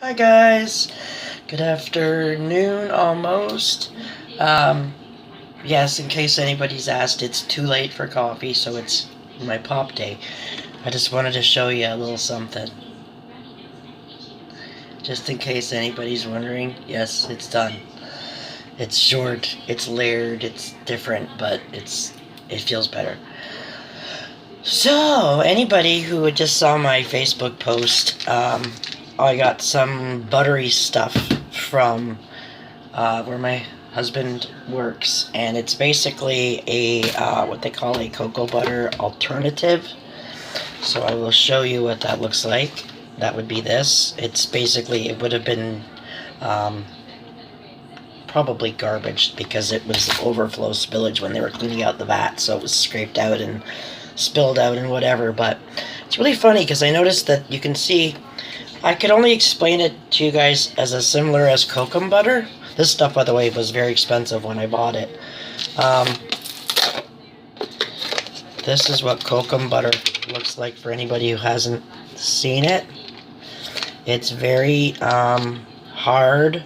Hi guys, good afternoon almost. Yes, in case anybody's asked, it's too late for coffee, so it's my pop day. I just wanted to show you a little something. Just in case anybody's wondering, yes, it's done. It's short, it's layered, it's different, but it feels better. So, anybody who just saw my Facebook post, I got some buttery stuff from where my husband works, and it's basically a what they call a cocoa butter alternative. So I will show you what that looks like. That would be this. It's basically, it would have been probably garbage because it was overflow spillage when they were cleaning out the vat, so it was scraped out and spilled out and whatever. But it's really funny because I noticed that you can see, I could only explain it to you guys as a similar as cocoa butter. This stuff, by the way, was very expensive when I bought it. This is what cocoa butter looks like for anybody who hasn't seen it. It's very hard,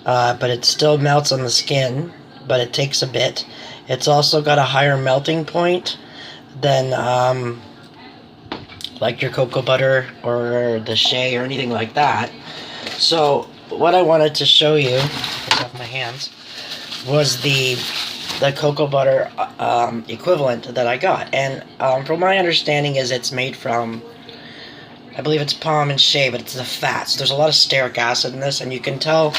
but it still melts on the skin, but it takes a bit. It's also got a higher melting point than like your cocoa butter or the shea or anything like that. So what I wanted to show you, off my hands, was the cocoa butter equivalent that I got. And from my understanding is it's made from, I believe it's palm and shea, but it's the fat. So there's a lot of stearic acid in this, and you can tell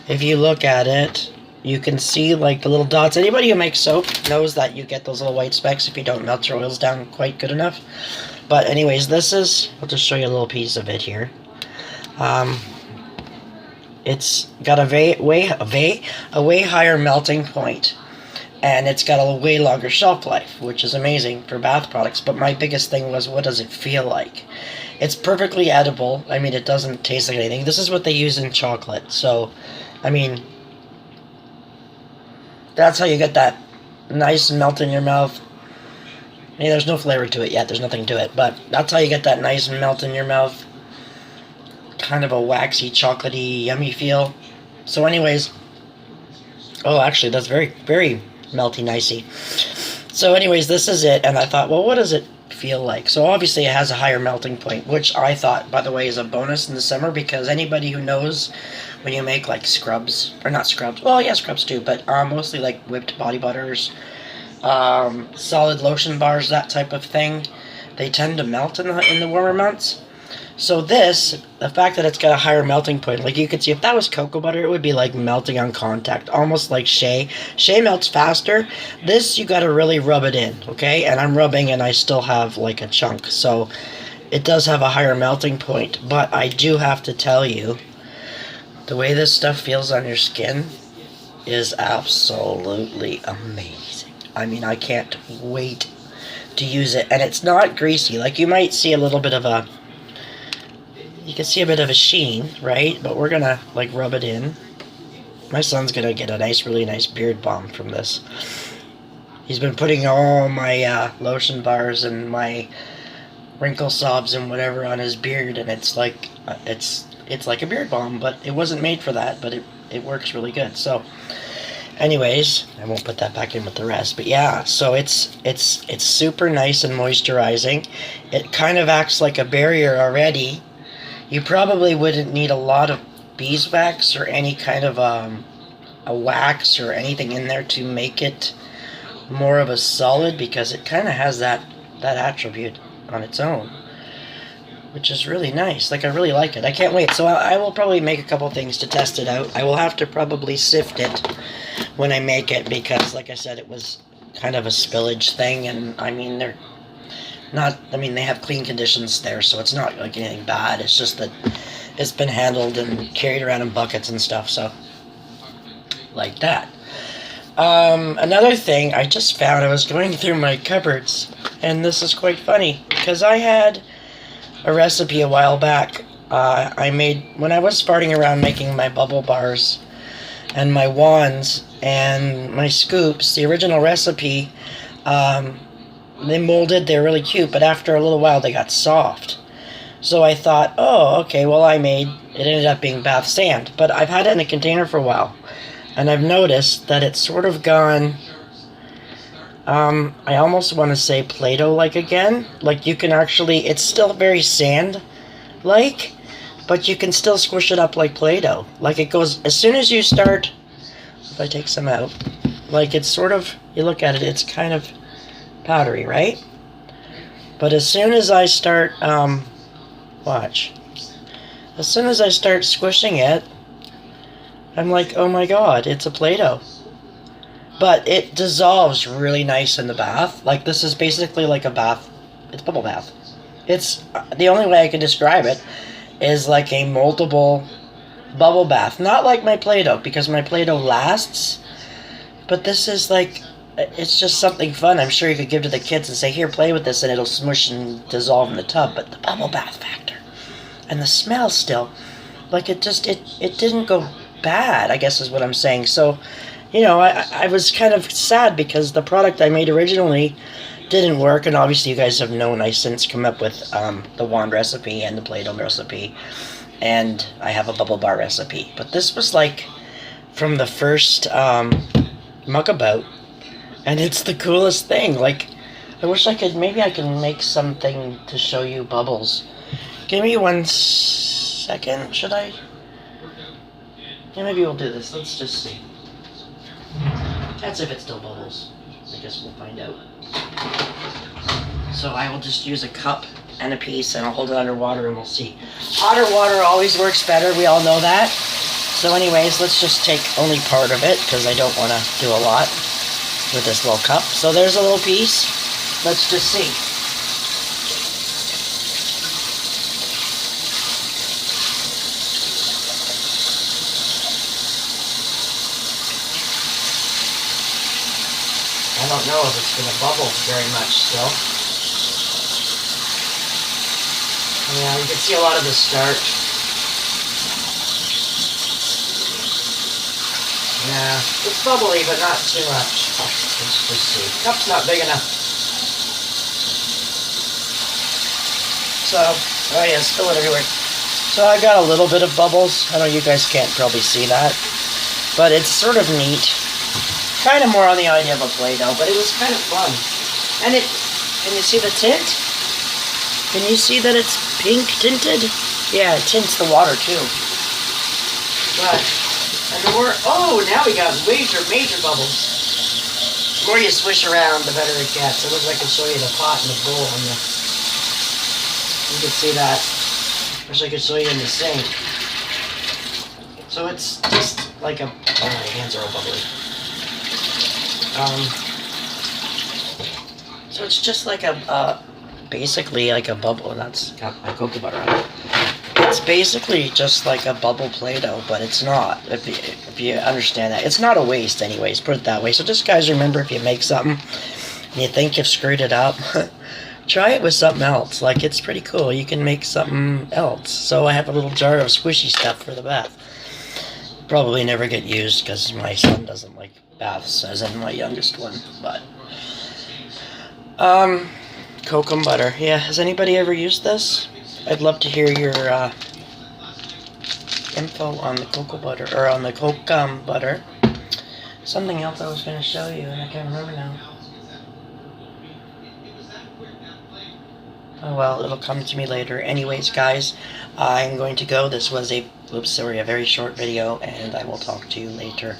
if you look at it, you can see like the little dots. Anybody who makes soap knows that you get those little white specks if you don't melt your oils down quite good enough. But anyways, this is, I'll just show you a little piece of it here. It's got a way higher melting point, and it's got a way longer shelf life, which is amazing for bath products. But my biggest thing was, what does it feel like? It's perfectly edible. I mean, it doesn't taste like anything. This is what they use in chocolate. So, I mean, that's how you get that nice melt in your mouth. I mean, there's no flavor to it yet. There's nothing to it. But that's how you get that nice melt in your mouth. Kind of a waxy, chocolatey, yummy feel. So anyways, oh, actually, that's very, very melty, nicey. So anyways, this is it. And I thought, well, what does it feel like? So obviously it has a higher melting point, which I thought, by the way, is a bonus in the summer, because anybody who knows when you make like scrubs, or not scrubs, well, yeah, scrubs too, but mostly like whipped body butters, solid lotion bars, that type of thing, they tend to melt in the warmer months. So this, the fact that it's got a higher melting point, like you could see if that was cocoa butter, it would be like melting on contact, almost like shea. Shea melts faster. This, you got to really rub it in, okay? And I'm rubbing and I still have like a chunk. So it does have a higher melting point, but I do have to tell you, the way this stuff feels on your skin is absolutely amazing. I mean, I can't wait to use it. And it's not greasy. Like, you might see a little bit of a, you can see a bit of a sheen, right? But we're gonna like rub it in. My son's gonna get a nice, really nice beard balm from this. He's been putting all my lotion bars and my wrinkle sobs and whatever on his beard, and it's like it's like a beard balm, but it wasn't made for that, but it works really good. So anyways, I won't put that back in with the rest, but yeah, so it's super nice and moisturizing. It kind of acts like a barrier already. You probably wouldn't need a lot of beeswax or any kind of a wax or anything in there to make it more of a solid, because it kind of has that attribute on its own, which is really nice. Like, I really like it. I can't wait. So I will probably make a couple things to test it out. I will have to probably sift it when I make it, because like I said, it was kind of a spillage thing, and I mean, they're not, I mean, they have clean conditions there, so it's not like anything bad. It's just that it's been handled and carried around in buckets and stuff, so like that. Another thing I just found, I was going through my cupboards, and this is quite funny, because I had a recipe a while back. I made, when I was farting around making my bubble bars and my wands and my scoops, the original recipe, they molded, they're really cute, but after a little while they got soft. So I thought, oh, okay, well, it ended up being bath sand. But I've had it in a container for a while. And I've noticed that it's sort of gone, I almost want to say Play-Doh-like again. Like, you can actually, it's still very sand-like, but you can still squish it up like Play-Doh. Like, it goes, as soon as you start, if I take some out, like, it's sort of, you look at it, it's kind of powdery, right? But as soon as I start, watch. As soon as I start squishing it, I'm like, oh my god, it's a Play-Doh. But it dissolves really nice in the bath. Like, this is basically like a bath. It's bubble bath. It's, the only way I can describe it is like a moldable bubble bath. Not like my Play-Doh, because my Play-Doh lasts. But this is like, it's just something fun. I'm sure you could give to the kids and say, here, play with this, and it'll smush and dissolve in the tub. But the bubble bath factor. And the smell still. Like, it didn't go bad, I guess is what I'm saying. So, you know, I was kind of sad because the product I made originally didn't work, and obviously you guys have known I since come up with the wand recipe and the Play-Doh recipe, and I have a bubble bar recipe. But this was like from the first muckabout, and it's the coolest thing. Like, I wish maybe I can make something to show you bubbles. Give me 1 second, should I? Yeah, maybe we'll do this. Let's just see. That's if it still bubbles. I guess we'll find out. So I will just use a cup and a piece, and I'll hold it underwater, and we'll see. Hotter water always works better. We all know that. So anyways, let's just take only part of it, because I don't want to do a lot with this little cup. So there's a little piece. Let's just see. I don't know if it's going to bubble very much still. Yeah, you can see a lot of the starch. Yeah, it's bubbly, but not too much. Let's just see. Cup's not big enough. So, oh yeah, spill it everywhere. So I got a little bit of bubbles. I know you guys can't probably see that. But it's sort of neat. Kind of more on the idea of a Play-Doh, but it was kind of fun. And can you see the tint? Can you see that it's pink tinted? Yeah, it tints the water too. But, and the more, oh, now we got major bubbles. The more you swish around, the better it gets. I wish I could show you the pot and the bowl on the, you can see that. Wish I could show you in the sink. So it's just like a, oh, my hands are all bubbly. So it's just like basically like a bubble. That's got my cocoa butter on it. It's basically just like a bubble Play-Doh, but it's not. If you understand that, it's not a waste, anyways. Put it that way. So just guys, remember, if you make something and you think you've screwed it up, try it with something else. Like, it's pretty cool. You can make something else. So I have a little jar of squishy stuff for the bath. Probably never get used because my son doesn't like baths, as in my youngest one. But cocoa butter. Yeah, has anybody ever used this? I'd love to hear your info on the cocoa butter, or on the cocoa butter. Something else I was going to show you, and I can't remember now. Oh well, it'll come to me later. Anyways, guys, I'm going to go. This was a very short video, and I will talk to you later.